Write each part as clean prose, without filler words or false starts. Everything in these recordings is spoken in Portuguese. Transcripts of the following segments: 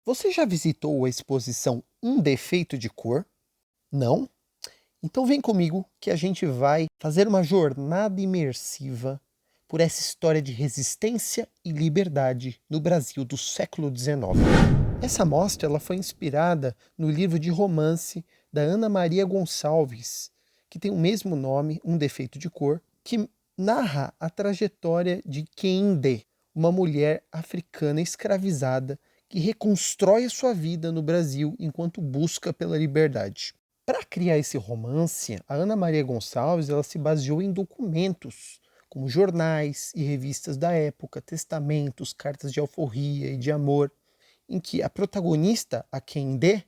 Você já visitou a exposição Um Defeito de Cor? Não? Então vem comigo que a gente vai fazer uma jornada imersiva por essa história de resistência e liberdade no Brasil do século XIX. Essa mostra ela foi inspirada no livro de romance da Ana Maria Gonçalves, que tem o mesmo nome, Um Defeito de Cor, que narra a trajetória de Kehinde, uma mulher africana escravizada que reconstrói a sua vida no Brasil enquanto busca pela liberdade. Para criar esse romance, a Ana Maria Gonçalves ela se baseou em documentos, como jornais e revistas da época, testamentos, cartas de alforria e de amor, em que a protagonista, a Kehinde,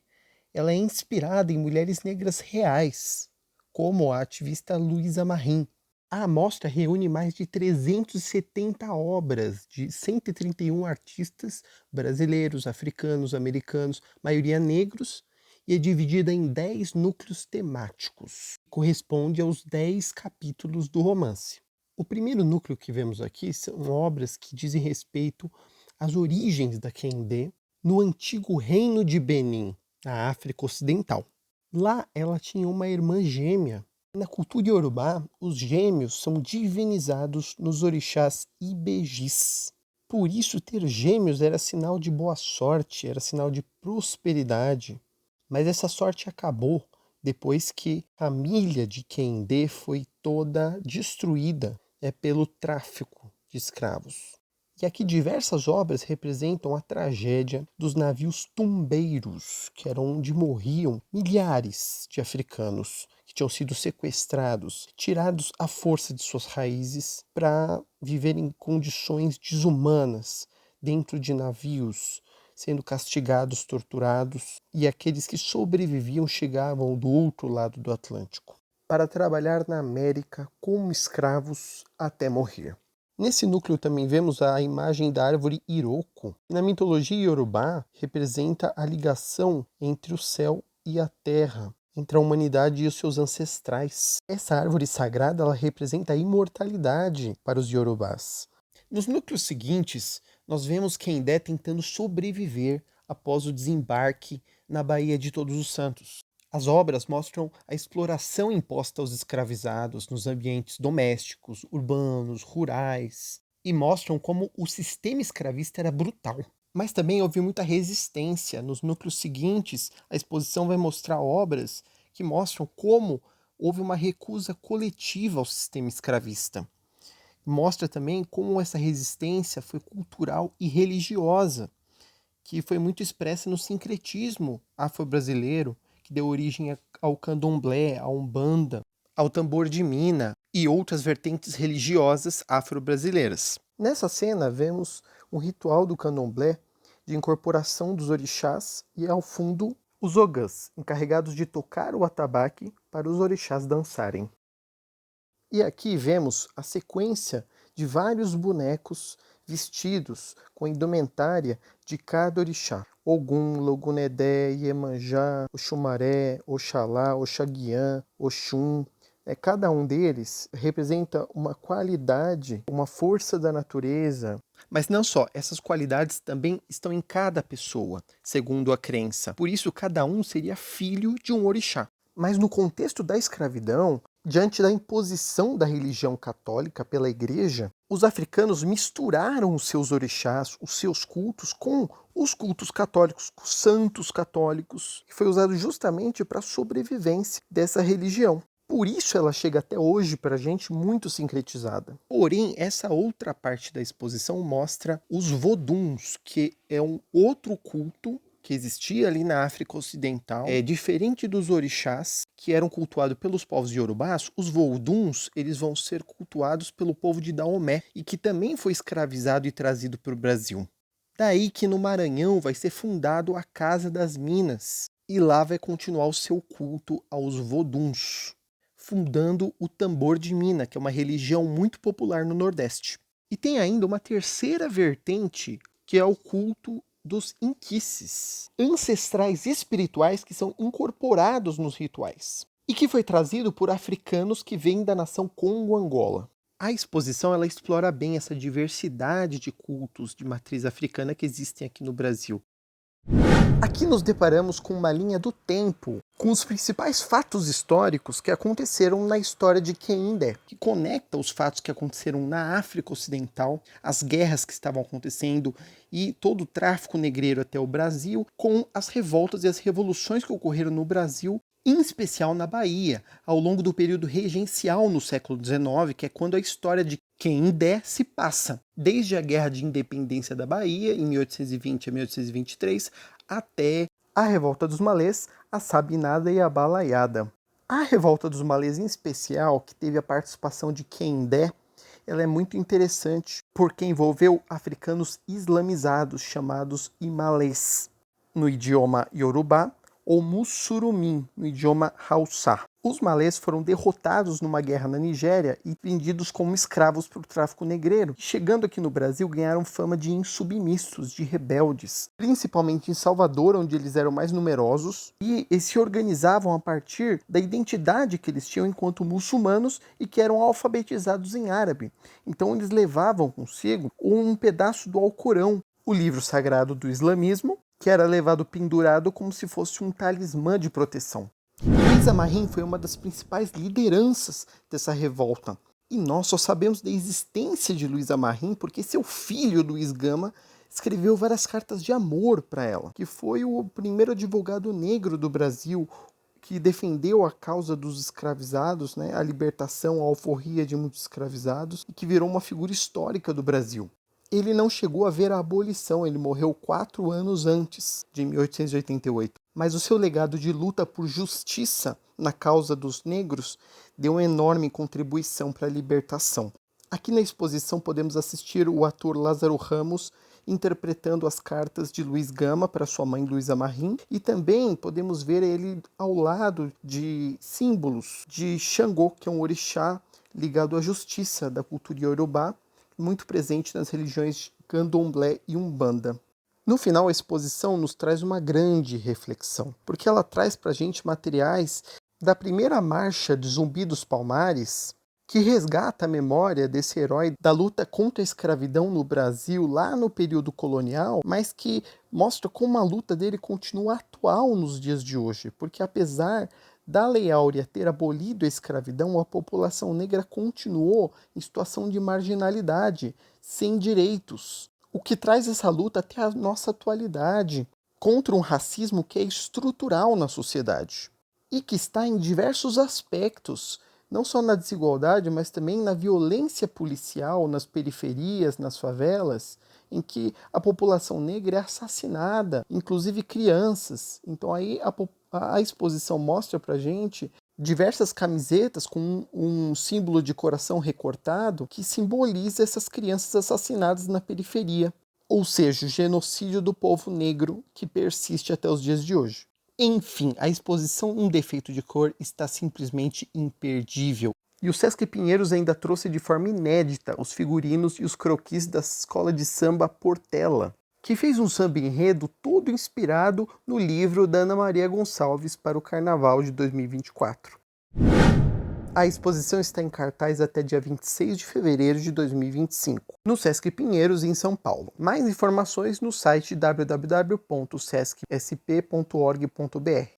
ela é inspirada em mulheres negras reais, como a ativista Luísa Marim. A amostra reúne mais de 370 obras de 131 artistas brasileiros, africanos, americanos, maioria negros, e é dividida em 10 núcleos temáticos. Corresponde aos 10 capítulos do romance. O primeiro núcleo que vemos aqui são obras que dizem respeito às origens da Kehinde no antigo reino de Benin, na África Ocidental. Lá ela tinha uma irmã gêmea. Na cultura iorubá, os gêmeos são divinizados nos orixás Ibejis. Por isso, ter gêmeos era sinal de boa sorte, era sinal de prosperidade. Mas essa sorte acabou depois que a família de Kehinde foi toda destruída pelo tráfico de escravos. E aqui diversas obras representam a tragédia dos navios tumbeiros, que eram onde morriam milhares de africanos que tinham sido sequestrados, tirados à força de suas raízes para viver em condições desumanas dentro de navios, sendo castigados, torturados, e aqueles que sobreviviam chegavam do outro lado do Atlântico para trabalhar na América como escravos até morrer. Nesse núcleo também vemos a imagem da árvore Iroko. Na mitologia iorubá, representa a ligação entre o céu e a terra, entre a humanidade e os seus ancestrais. Essa árvore sagrada ela representa a imortalidade para os iorubás. Nos núcleos seguintes, nós vemos Kehinde tentando sobreviver após o desembarque na Baía de Todos os Santos. As obras mostram a exploração imposta aos escravizados nos ambientes domésticos, urbanos, rurais, e mostram como o sistema escravista era brutal. Mas também houve muita resistência. Nos núcleos seguintes, a exposição vai mostrar obras que mostram como houve uma recusa coletiva ao sistema escravista. Mostra também como essa resistência foi cultural e religiosa, que foi muito expressa no sincretismo afro-brasileiro, que deu origem ao candomblé, à umbanda, ao tambor de mina e outras vertentes religiosas afro-brasileiras. Nessa cena vemos um ritual do candomblé de incorporação dos orixás e ao fundo os ogãs, encarregados de tocar o atabaque para os orixás dançarem. E aqui vemos a sequência de vários bonecos vestidos com a indumentária de cada orixá. Ogum, Logunedé, Iemanjá, Oxumaré, Oxalá, Oxaguiã, Oxum. Cada um deles representa uma qualidade, uma força da natureza. Mas não só, essas qualidades também estão em cada pessoa, segundo a crença. Por isso, cada um seria filho de um orixá. Mas no contexto da escravidão, diante da imposição da religião católica pela igreja, os africanos misturaram os seus orixás, os seus cultos, com os cultos católicos, os santos católicos, que foi usado justamente para a sobrevivência dessa religião. Por isso ela chega até hoje para a gente muito sincretizada. Porém, essa outra parte da exposição mostra os voduns, que é um outro culto que existia ali na África Ocidental. Diferente dos orixás, que eram cultuados pelos povos iorubás, os voduns eles vão ser cultuados pelo povo de Daomé, e que também foi escravizado e trazido para o Brasil. Daí que no Maranhão vai ser fundado a Casa das Minas, e lá vai continuar o seu culto aos voduns, fundando o tambor de mina, que é uma religião muito popular no Nordeste. E tem ainda uma terceira vertente, que é o culto dos inquices, ancestrais espirituais que são incorporados nos rituais, e que foi trazido por africanos que vêm da nação Congo-Angola. A exposição ela explora bem essa diversidade de cultos de matriz africana que existem aqui no Brasil. Aqui nos deparamos com uma linha do tempo, com os principais fatos históricos que aconteceram na história de Canindé, que conecta os fatos que aconteceram na África Ocidental, as guerras que estavam acontecendo e todo o tráfico negreiro até o Brasil, com as revoltas e as revoluções que ocorreram no Brasil, em especial na Bahia, ao longo do período regencial no século XIX, que é quando a história de Canindé se passa, desde a Guerra de Independência da Bahia, em 1820 a 1823, até a Revolta dos Malês, a Sabinada e a Balaiada. A Revolta dos Malês, em especial, que teve a participação de Canindé, ela é muito interessante porque envolveu africanos islamizados chamados Imalês, no idioma Yorubá, ou Mussurumim, no idioma Hausa. Os malês foram derrotados numa guerra na Nigéria e vendidos como escravos para o tráfico negreiro. Chegando aqui no Brasil, ganharam fama de insubmissos, de rebeldes, principalmente em Salvador, onde eles eram mais numerosos, e se organizavam a partir da identidade que eles tinham enquanto muçulmanos e que eram alfabetizados em árabe. Então eles levavam consigo um pedaço do Alcorão, o livro sagrado do islamismo, que era levado pendurado como se fosse um talismã de proteção. Luísa Marim foi uma das principais lideranças dessa revolta. E nós só sabemos da existência de Luísa Marim porque seu filho, Luiz Gama, escreveu várias cartas de amor para ela, que foi o primeiro advogado negro do Brasil que defendeu a causa dos escravizados, né, a libertação, a alforria de muitos escravizados, e que virou uma figura histórica do Brasil. Ele não chegou a ver a abolição, ele morreu 4 anos antes, de 1888. Mas o seu legado de luta por justiça na causa dos negros deu uma enorme contribuição para a libertação. Aqui na exposição podemos assistir o ator Lázaro Ramos interpretando as cartas de Luiz Gama para sua mãe Luísa Marim, e também podemos ver ele ao lado de símbolos de Xangô, que é um orixá ligado à justiça da cultura iorubá, muito presente nas religiões Candomblé e Umbanda. No final, a exposição nos traz uma grande reflexão, porque ela traz para a gente materiais da primeira marcha de Zumbi dos Palmares, que resgata a memória desse herói da luta contra a escravidão no Brasil lá no período colonial, mas que mostra como a luta dele continua atual nos dias de hoje, porque apesar da Lei Áurea ter abolido a escravidão, a população negra continuou em situação de marginalidade, sem direitos. O que traz essa luta até a nossa atualidade, contra um racismo que é estrutural na sociedade e que está em diversos aspectos, não só na desigualdade, mas também na violência policial, nas periferias, nas favelas, em que a população negra é assassinada, inclusive crianças. Então aí a exposição mostra pra gente diversas camisetas com um símbolo de coração recortado que simboliza essas crianças assassinadas na periferia, ou seja, o genocídio do povo negro que persiste até os dias de hoje. Enfim, a exposição Um Defeito de Cor está simplesmente imperdível. E o Sesc Pinheiros ainda trouxe de forma inédita os figurinos e os croquis da escola de samba Portela, que fez um samba enredo todo inspirado no livro da Ana Maria Gonçalves para o Carnaval de 2024. A exposição está em cartaz até dia 26 de fevereiro de 2025, no Sesc Pinheiros, em São Paulo. Mais informações no site www.sescsp.org.br.